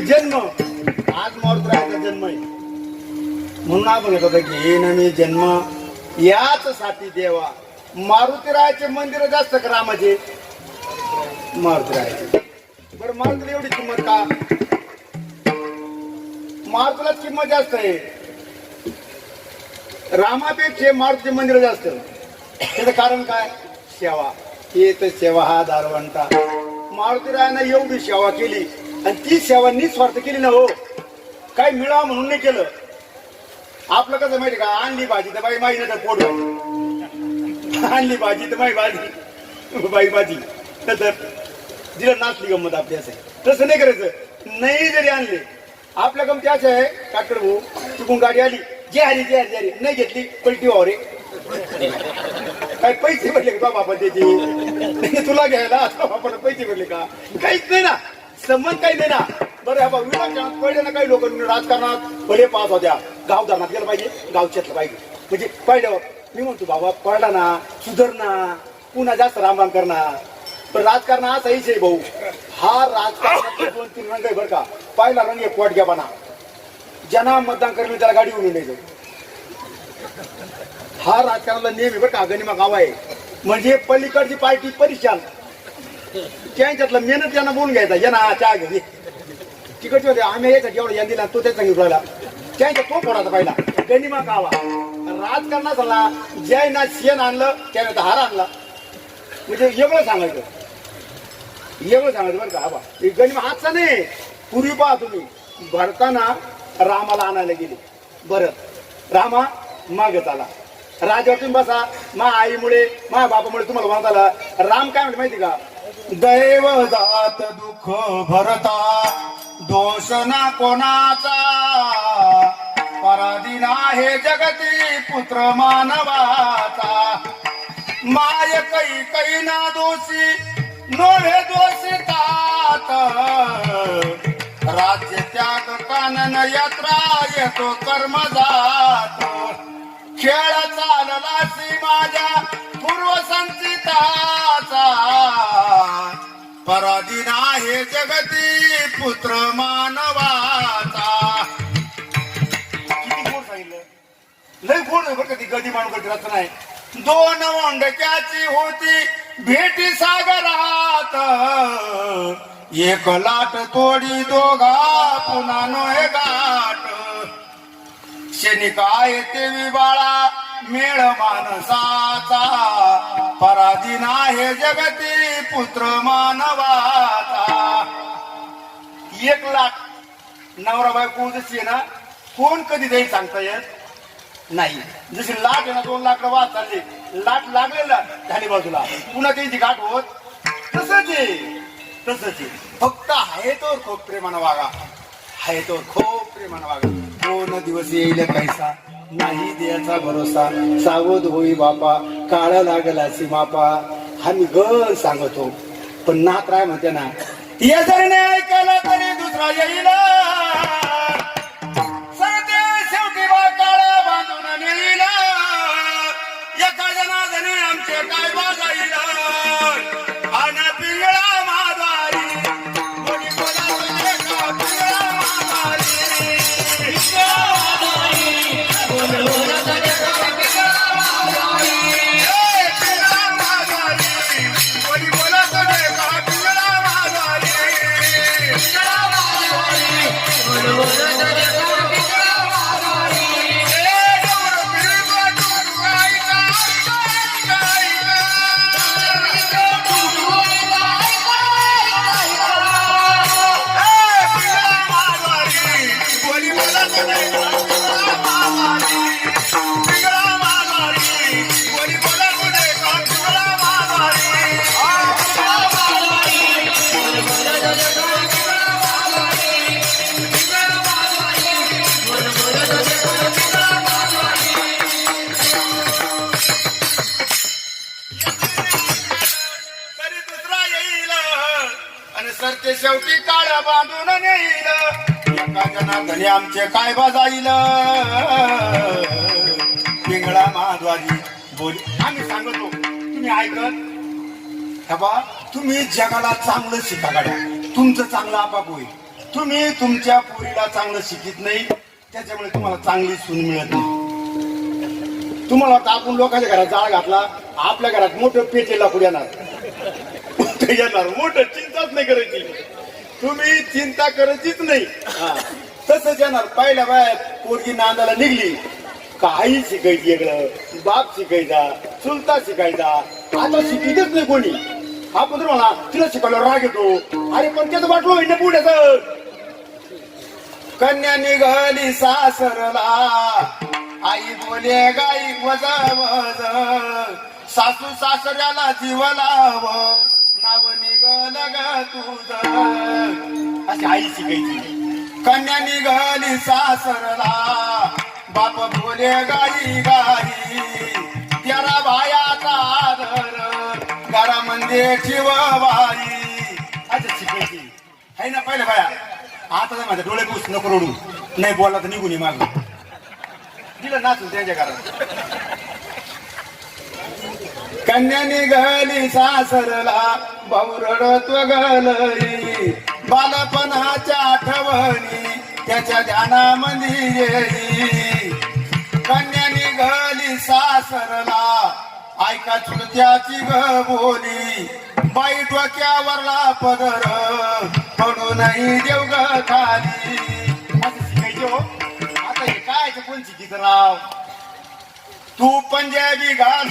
जन्म आज मारुतीरायाचा जन्म आहे म्हणून आपण येत होता की मी जन्म याच साठी देवा. मारुतीरायाचे मंदिर जास्त का रामाचे? मारुतीरायाचे. बरं मारुतीला एवढी किंमत का? मारुतीलाच किंमत जास्त आहे. रामापेक्षा मारुतीचे मंदिर जास्त. त्याचं कारण काय? सेवा. हे तर सेवा हा दारवंता. मारुतीरायानं एवढी सेवा केली आणि ती सेवा निस्वार्थ केली ना हो. काय मिळावं म्हणून नाही केलं. आपलं कसं माहिती का? आणली भाजी तर बाई माही नाही पोट भाजी, आणली भाजी तर बाई भाजी बाई भाजी तर तिला नाचली गंमत आपली. असं तसं नाही करायचं. नाही जरी आणले आपल्या गमती असं आहे काकड भाऊ तिकून गाडी आली जे हरी जे हरी हरी नाही घेतली पलटी वाव रे. काय पैसे भरले का बाबा त्याचे? तुला घ्यायला आपण पैसे भरले का? काहीच नाही ना. संबंध काही नाही ना. बरं बाबा विनाकारण पहिले ना काही लोक राजकारणात भले पास होत्या. गाव धरणात गेलं पाहिजे, गाव शेतलं पाहिजे. म्हणजे पहिल्यावर मी म्हणतो बाबा पडला ना सुधारणा पुन्हा जास्त रामराम करणार. पण राजकारण असाहीच आहे भाऊ. हा राजकारणात 2-3 रंग आहे बरं का. पहिला रंग आहे पोटग्यापणा. ज्यांना मतदान करेल त्याला गाडी उडून द्यायचं. हा राजकारणाला नियम आहे बरं का. गनिमा गाव आहे म्हणजे पलीकडची पार्टी परेशान त्यांच्यातलं मेहनत यांना बोलून घ्यायचा. यांना चहा घे तिकडचे होते आम्ही यासाठी एवढा यान दिला तो त्याचा सांगितला त्यांच्या तो फोडाचा पहिला गनिमा गावा. राजकारणात झाला ज्याना शेण आणलं त्याने हार आणला. म्हणजे एवढं सांगायचं बरं का. आबा गनिमा हातचा नाही. पूर्वी पहा तुम्ही भरताना रामाला आणायला गेले. बरं रामा माग आला राजातून बसा. मा आईमुळे मा बापामुळे तुम्हाला म्हणत आला. राम काय म्हणते माहिती का? दैव जात दुःख भरता दोष ना कोणाचा पराधीन आहे जगती पुत्र मानवाचा. माय काही ना दोषी नोहे दोषितात राज्य त्याग कानन यात्रा येतो कर्म जातो. खेळ चाललासी माझ्या पूर्व संचिताचा पराधीन आहे जगती पुत्र मानवाचा. किती गोड सांगितलं. लय गोड आहे बरं का ती गदी माणूस करत नाही. 2 ओंडक्याची होती भेटी सागरात एक लाट तोडी दोघा पुन्हा नोहे गाठ. क्षणिकाय ते विबाळा मेळ मानसाचा पराधीन आहे जगती पुत्र मानवाचा. 1 लाख नवरा बायको जशी आहे ना कोण कधी जाईल सांगता येत नाही. जशी लाट आहे ना 2 लाख वाद चालले. लाट लागलेला झाली बाजूला पुन्हा त्यांची गाठ होत. तसंच आहे. फक्त आहे तो खूप प्रेमानं वागा. आहे तो खूप प्रेमानं वागा. 2 दिवस येईल कैसा नाही द्यायचा भरोसा. सावध होई बापा काळ लागला सीमापा. हा मी ग सांगतो पण नात राय म्हणते ना या जरी नाही ऐकायला तरी दुसरा येईल. सरते शेवटी बा काळ बांधून नेईल. एका जनार्दने आमचे काय बाजाईल. आणि पिंगळा मादारी कोणी कोणाला पिंगळा मादारी सरते शेवटी काळ्या बांधून नेईल. एका जनार्दने आमचे काय बाजाईल. पिंगळा महाद्वारी बोली आम्ही सांगतो तुम्ही ऐकत. तुम्ही जगाला चांगलं शिका गाड्या. तुमचं चांगलं आपाप होईल. तुम्ही तुमच्या पोरीला चांगलं शिकित नाही, त्याच्यामुळे तुम्हाला चांगली सून मिळत नाही. तुम्हाला वाटतं आपण लोकांच्या घरात जाळ घातला, आपल्या घरात मोठं पेटेला पुढे येणार मोठं चिंताच नाही करायची. तुम्ही चिंता करायचीच नाही. तसंच येणार. पहिल्या बाय पोरगी नांदाला निघली, काही शिकायची वेगळं, बाप शिकायचा, चुलता शिकायचा. आता शिकायचंच नाही कोणी. आपण तर म्हणा तिला शिकवलं राग येतो. अरे पण त्याचं वाटलो इंड पुढ्याच. कन्या निघाली सासरला, आई बोले गाई वज वज, सासू सासऱ्याला जीव लाव, नाव निघालं ग तुझं. अशी आई शिकायची. कन्या निघाली सासरला, बाप बोले गाई गाई, त्याला भायाचा आदर, घरामध्ये ठेवाई. अच्छा शिकायची आहे ना पहिल्या बाया. आता तर माझ्या डोळे पुस नको रडू, नाही बोलला तर निघून माग दिलं नाचून त्यांच्या घरात. कन्या निघाली सासरला, भाऊ रडत गलई, बालपणाच्या आठवणी त्याच्या ध्यानामध्ये येई. कन्या निघाली सासरला, ऐका चुलत्याची ग बोली, बाई डोक्यावरला पदर, पडू नाही देव ग खाली. असं शिकायचे हो. आता हे काय कोण शिकित राव. तू पंजाबी घाल.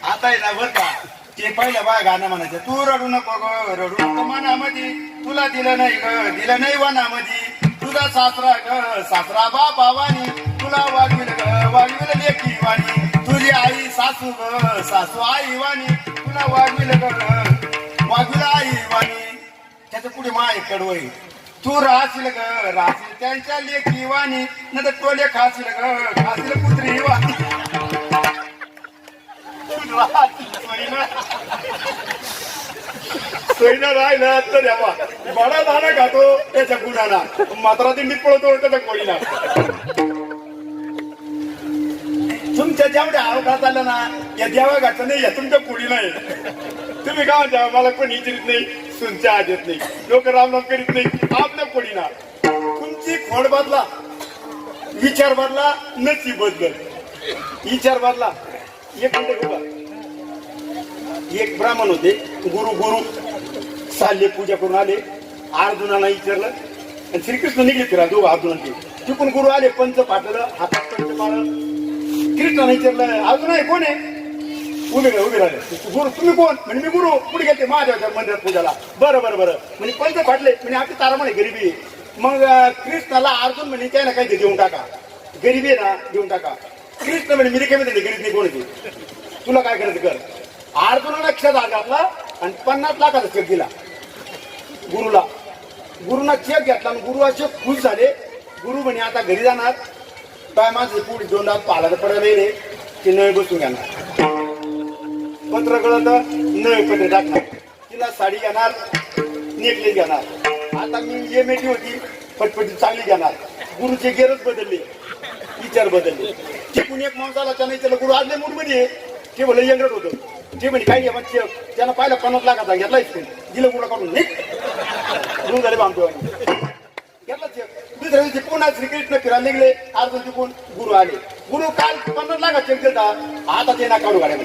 आता आहे ना बर का, ते पहिल्या बाय गाणं म्हणायचं, तू रडू नको ग रडू नको मनामध्ये, तुला दिलं नाही ग दिलं नाही वनामध्ये, तुझा सासरा ग सासरा बापावानी, तुला वागविल ग वागविल लेकी वाणी, तुझी आई सासू ग सासू आई वाणी, तुला वागविल ग वागविल आई वाणी. त्याच्या पुढे माय कडवय, तू राहशील ग राहशील त्यांच्या लेकी वाणी, नंतर टोले खाशील ग खाशील कुत्री वाणी. सोयीनं राहिलं तर यावा, बडा दाना खातो त्याच्या गुणाला, मात्रा दिंडीत पळतो त्याच्या कोळीला. तुमच्या जेवढ्या अवघात आलं ना, या देवा घातलं नाही, या तुमच्या पोळी नाही. तुम्ही काय म्हणता, मला कोणी विचारित नाही, सुनच्या आज येत नाही, लोक रामनाम करीत नाही, आपल्या पोळीना. तुमची खोड बदला, विचार बदला, नशीब बदल. विचार बदला. एक मिनिट बघा, एक ब्राह्मण होते, गुरु चालले पूजा करून आले. अर्जुनाला विचारलं आणि श्रीकृष्ण निघले फिरा दोघं अर्जुनाचे. तिकून गुरु आले, पंच फाटलं, हातात पंच मारलं. कृष्णाने विचारलं, अर्जुन आहे कोण आहे. उभे राहिले. गुरु तुम्ही कोण. म्हणजे मी गुरु. पुढे गेले महादेवाच्या मंदिरात पूजाला. बरं म्हणजे पंच फाटले, म्हणजे आपली तारा म्हणे गरीबी. मग कृष्णाला अर्जुन म्हणे काय ना काही देऊन टाका, गरीबी आहे ना देऊन टाका. कृष्ण म्हणे मी रिकामी गरीब नाही कोणाची, तुला काय करायचं कर. अर्जुनाला क्षात घातला आणि 50 लाखाचा चेक दिला गुरुला. गुरुना चेक घेतला आणि गुरु असे खुश झाले. गुरु म्हणे आता घरी जाणार, काय माझे पुढे 2 दात पाहायला पडायला रे, ते नळ बसून घेणार. पत्र कळत नळ पत्र टाकणार, तिला साडी घेणार, नेकलेस घेणार. आता मी ये मेटी होती पटपटी चांगली घेणार. गुरुचे गेरच बदलले, विचार बदलले. चिकून एक माणूस आला, त्याने विचारलं गुरु आजले मूड मध्ये, ते बोल यंगट होतं. ते म्हणे काही घ्या चेक. त्यानं पाहिलं 50 लाखाचा घेतला, दिलं गुरु काढून निघ गुरु झाले बांधतो घेतला चेक. दुसऱ्या दिवशी पुन्हा श्रीकृष्ण फिरायला निघले. अर्जुन तिकून गुरु आले. गुरु काल 50 लाखाचा चेक दिला, आता ते ना काढू गाड्या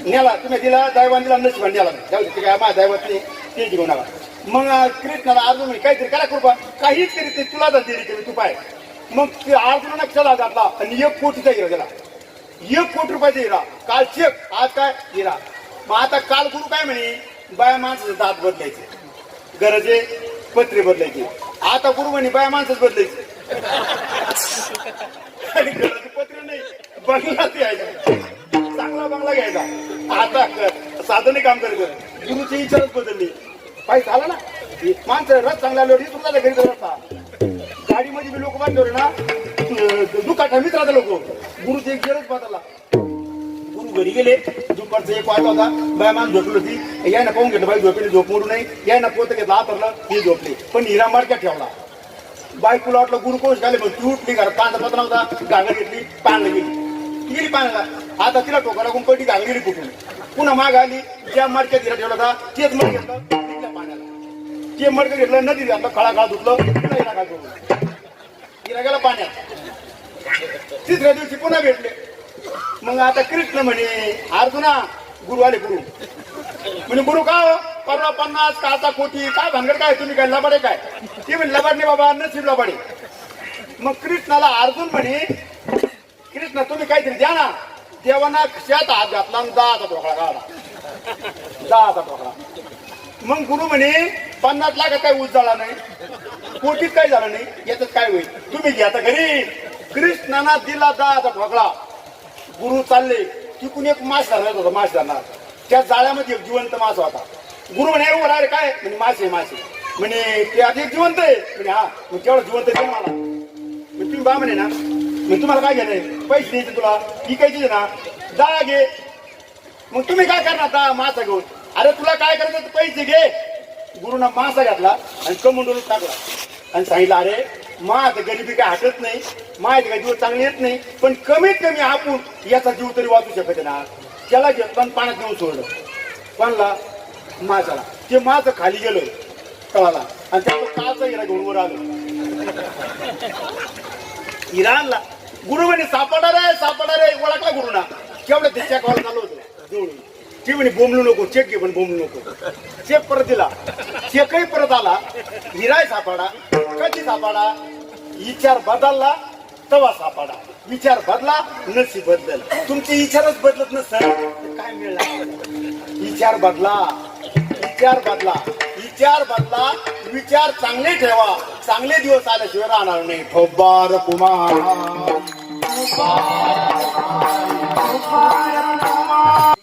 नेला. तुम्ही दिला दैवान दिला, नशिबान द्याला ते काय माझ्या दैवात नाही, ते घेऊन आला. मग कृष्णाला अर्जुन म्हणे काहीतरी करा कृपा, काहीच करीत नाही, तुला दिली तू पाय. मग अर्जुनाला क्षला घातला आणि 1 कोटीचा हिरा दिला. 1 कोटी रुपयाचा हिरा. काल चेक, आज काय हिरा. मग आता काल गुरु काय म्हणे, बाया माणसाचे दात बदलायचे, गरजे पत्रे बदलायचे. आता गुरु म्हणे बाया माणसंच बदलायचे, गरजे पत्रे नाही, बंगला द्यायचा, चांगला बंगला घ्यायचा. आता साधने काम करायचं. गुरुची विचारच बदलली. पाहिजे झाला ना, माणसं रस चांगला लोक तुमचा घरी रस्ता गाडीमध्ये मी लोक बांधले ना, दुकान मित्राचा लोक. गुरुची एक गरज बदलला. गुरु घरी गेले, दुपारचा 1 वाजता होता. बाय मान झोपली होती. यायना पाहून घेतलं, बाई झोपली, झोप मोडू नाही. यायना पोत घेतला, आतरला, हे झोपले. पण हिरा मार्क्यात ठेवला. बायकोला वाटलं गुरु कोण झाले, मग ती उठली, घरात कांदा पत्र नव्हता, गागर घेतली, पाण्याला गेली पाण्याला. आता तिला टोका लागून पडली, गागर गेली कुठून. पुन्हा माग आली, ज्या मार्क्यात हिरा ठेवला होता तेच मग घेतलं, पाण्याला. ते मडकं घेतलं नदीत घातलं खळा धुतलं पुन्हा हिरा काय करू हिरा गेला पाण्यात. तिसऱ्या दिवशी पुन्हा भेटले. मग आता कृष्ण म्हणे अर्जुना गुरु आले गुरु म्हणे गुरु का परवा 50 काचा कोटी काय भानगड काय तुम्ही काय लबाडे काय ते म्हणे लबाड नाही बाबा नशीब लबाडे. मग कृष्णाला अर्जुन म्हणे कृष्ण तुम्ही काहीतरी द्या ना. देवाना कशात हात घातला आणि 10चा ढोकळा काढला 10चा ढोकळा. मग गुरु म्हणे 50 लाखात काही ऊस झाला नाही कोटीत काही झालं नाही याच्यात काय होईल तुम्ही घ्या आता घरी. कृष्णाना दिला 10चा ढोकळा. गुरु चालले तिकून एक मास धरत होता मास धरणार त्या जाळ्यामध्ये एक जिवंत मास होता. गुरु म्हणे अरे काय म्हणजे मासे मासे म्हणे ते आधी जिवंत आहे म्हणे हा मग तेवढं जिवंत आहे मला तुम्ही बा म्हणे ना मग तुम्हाला काय घेणं पैसे द्यायचे तुला विकायचे ना जा घे. मग तुम्ही काय करणार आता मासा घेऊन अरे तुला काय करायचं पैसे घे. गुरुना मासा घातला आणि कमंडून टाकला आणि सांगितलं अरे माझं गरिबी काय हटत नाही माझे काही दिवस चांगले येत नाही पण कमीत कमी आपण याचा जीव तरी वाचू शकत ना. त्याला घेतलं आणि पाण्यात नेऊन सोडलं. कोणला मासाला. ते मास खाली गेलं तळाला आणि त्याला काचा हिरा घेऊन वर आलं. हिरा आणला. गुरु म्हणे सापडा रे ओळखला गुरुना केवढं ते चेक व्हायला चालू होतं जवळून. ते म्हणे बोंबलू नको चेक घे पण बोंबलू नको. चेक परत दिला. चेकही परत आला. हिराय सापडा कधी सापडा विचार बदलला तवा सापडा. विचार बदला नशीब बदल. तुमचे विचारच बदलत नसेल काय मिळणार. विचार बदला विचार बदला विचार बदला विचार चांगले ठेवा. चांगले दिवस आल्याशिवाय राहणार नाही. ठोबार कुमार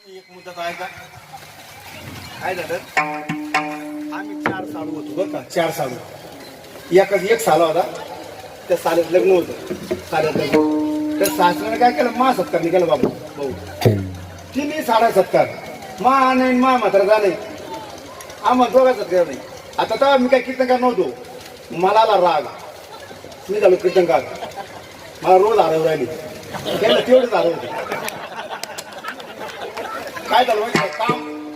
एक मुद्दा काय का काय झालं आम्ही 4 सालू होतो बरं का 4 सालू एक साला होता त्या साल्यात लग्न होतं साल्यात लग्न तर सासऱ्याने काय केलं मा सत्कार केलं बाबू भाऊ तिन्ही साडा सत्कार मा नाही मा मात्र जा नाही आम्हाला दोघा सत्कार नाही. आता तर मी काय कीर्तनकार नव्हतो. मला आला राग मी झालो कीर्तनकार. मला रोज हरव राहिली त्यांना तेवढंच हरवतं. काय झालं माहिती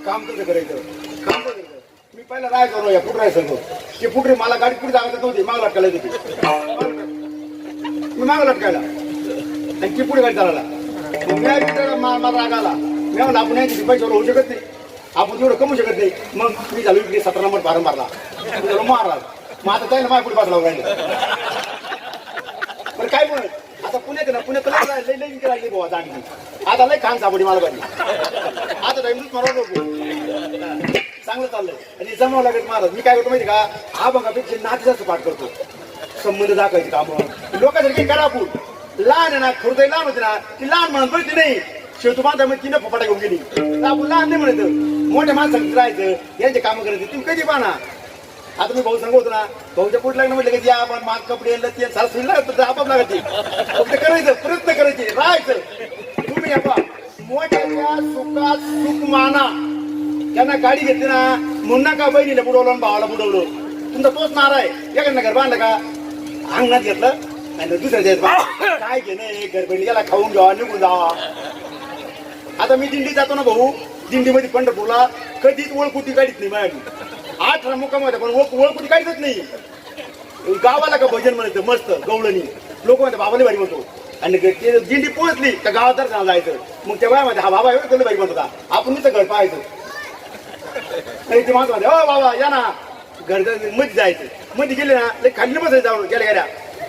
काम कसं करायचं काम कसं करायचं. मी पहिला राय करू या पुटराय सांगतो ते पुटरी मला गाडी पुढे जागत नव्हती माग लटकायला होती मी माग लटकायला आणि ती पुढे गाडी चालायला. मला राग आला मी म्हणलं आपण याची पैशावर होऊ शकत नाही आपण एवढं कमवू शकत नाही. मग मी झालो इकडे 17 नंबर फारम मारला महाराज मग आता त्याला माझ्या पुढे बसला राहिलं. पण काय म्हणत आता पुण्यात ना पुण्यात लई राहिली बाबा चांगली आता लई खान सापडी मला पाहिजे आता टाइमच मारा नको चांगलं चाललंय. आणि जमावं लागत महाराज मी काय करतो माहिती का हा बघापेक्षा नाती जास्त पाठ करतो. संबंध दाखवायचे कामं लोकांसारखी करा आपण लहान आहे ना खरं लहान होते ना ती लहान म्हणत बघते नाही शेवटू माणसा मग तिनं फपाटा घेऊन गेली तर आपण लहान नाही म्हणत मोठ्या माणसांनी राहायचं यांचे कामं करायचे तुम्ही कधी पाहना. आता मी भाऊ सांगतो ना भाऊच्या पुढे लागणं म्हटलं की आपण माग कपडे ते सासून लागत आपाप लागते फक्त करायचं प्रयत्न करायचे राहायचं. तुम्ही आपण मोठ्याच्या सुखात सुख माना. त्यांना गाडी घेतली ना म्हणून नका बहिणीला बुडवलं आणि भावाला बुडवलं तुमचा तोच नारा आहे. एखादं घर बांधलं का अंगणात घेतलं आणि दुसऱ्या काय घेणं घर बहिणी याला खाऊन घ्यावा निघून जावा. आता मी दिंडी जातो ना भाऊ दिंडीमध्ये पंढरपूरला कधीच ओळखुटी गाडीत नाही माझ्याकडे 8 मुक्काम होत्या पण ओळखुटी काढतच नाही. गावाला का भजन म्हणायचं मस्त गवळणी लोक म्हणतात बाबाला भारी म्हणतो आणि ते दिंडी पोहोचली त्या गावात दर्शनाला जायचं मग त्या बाय मध्ये हा बाबा एवढं भारी म्हणत होता आपण नुसतं घर पाहायचं. ते माणसं म्हणते हो बाबा या ना घर मध्ये जायचं मध्ये गेले ना लई खाली बसायचं जाऊन गेल्या गेल्या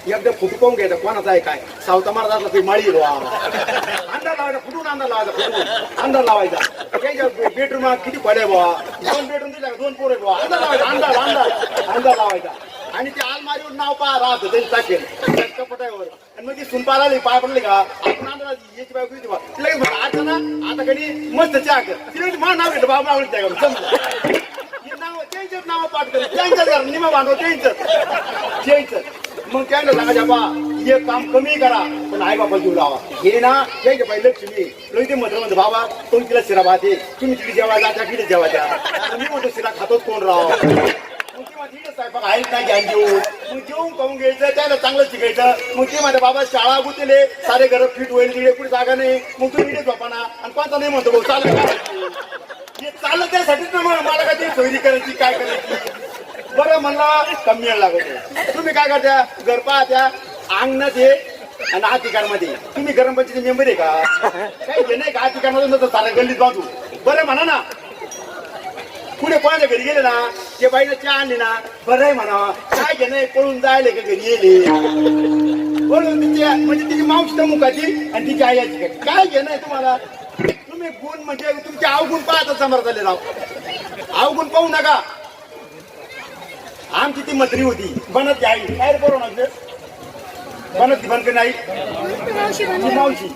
एकदा फुटू पाहून घ्यायचा कोणाचा आहे काय सावता महाराज असला ते माळी अंधार लावायचा फुटून अंधार लावायचा फुटून अंधार लावायचा. त्यांच्या बेडरूम किती खोल्या बुवा 2 बेडरूम दिल्या 2 पोरे बुवा अंधार लावायचा अंधार अंधार अंधार लावायचा. आणि ते आलमारीवर नाव पहा राहतं त्यांनी टाकेल कपटावर आणि मग ती सुनपार आली पाय पडले का आपण अंधार याची बायको होती बा तिला म्हणलं आता ना आता कधी मस्त चहा कर तिला मला नाव घेतलं बाबा आवडत त्या समजा नाव त्यांचंच नाव पाठ कर त्यांच्याच घर निमा भांडव त्यांचं मग त्यांना सांगायच्या बा हे काम कमी करा पण आई बाबा जीव लावा हे ना त्यांच्या पाहिजे लक्ष्मी लोक ते म्हणतो म्हणतो बाबा कोण तिला शिरा भाते तुम्ही तिथे जेवायला त्या तिथे जेवायच्या मी म्हणतो शिरा खातोच कोण राव मग तेव्हा तिथे स्वयंपाक आहेच नाही घ्यान जेवून मग जेवून खाऊन घ्यायचं त्याला चांगलं शिकायचं. मग ते म्हणते बाबा शाळा गुतले सारे घर फिट होईल तिकडे कुठे जागा नाही मग तुम्ही इकडेच बापाना आणि कोणता नाही म्हणतो भाऊ चालत हे चाललं त्यासाठीच ना मग मला काय ते सोयरी करायची काय करायची बरं म्हणलं कमी वेळ लागतो. तुम्ही काय करता घर पाहत्या अंगणात ये आणि अतिकारमध्ये तुम्ही गरम पंचायती मेंबर आहे का? काही जे नाही का अतिकारमधून नसतं सारा गल्लीत बाजू. बरं म्हणा ना पुढे कोणाच्या घरी गेले ना ते बाईनं चहा आणली ना बरं आहे म्हणा. काय जे नाही पळून जायले का घरी येले पळून तिची म्हणजे तिची मावशी तर मुखाची आणि तिची आई आजी काय जे नाही तुम्हाला. तुम्ही गुण म्हणजे तुमचे अवगुण पाहतच समोर झाले राव. अवगुण पाहू नका. आमची ती मैत्री होती बनत आई काय करू ना बनत ती बनके नाही ती मावशी.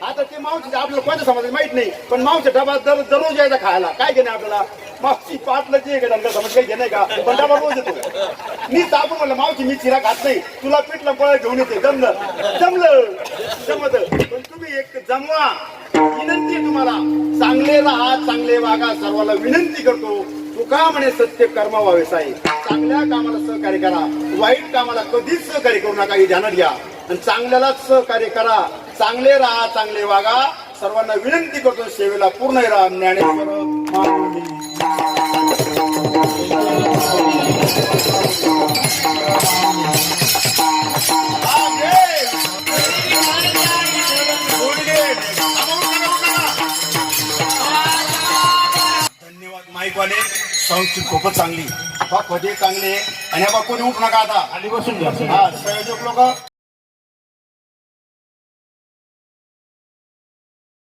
आता ते मावशी आपल्याला कोणत्या समाजात माहित नाही पण मावशी डबा दररोज यायचा खायला काय घेणे आपल्याला. मावशी पाटलाची आहे का समज काही घेणे का पण डबा रोज येतो. मी आपण म्हणलं मावशी मी चिरा खात नाही तुला पिठलं फळ घेऊन येते जमलं जमत पण तुम्ही एक जमवा. विनंती आहे तुम्हाला चांगले राहा चांगले वागा सर्वांना विनंती करतो. तुका म्हणे सत्य कर्म व्हावे साहेब. चांगल्या कामाला सहकार्य करा वाईट कामाला कधीच सहकार्य करू नका हे ध्यानात घ्या आणि चांगल्यालाच सहकार्य करा. चांगले राहा चांगले वागा सर्वांना विनंती करतो. सेवेला पूर्ण राहा. ज्ञानेश्वर महामुनी. धन्यवाद माईकवाले. संस्कृत खूपच चांगली पदे चांगले आणि कोणी उठू नका आता. खाली बसून घ्या. हा संयोजक लोक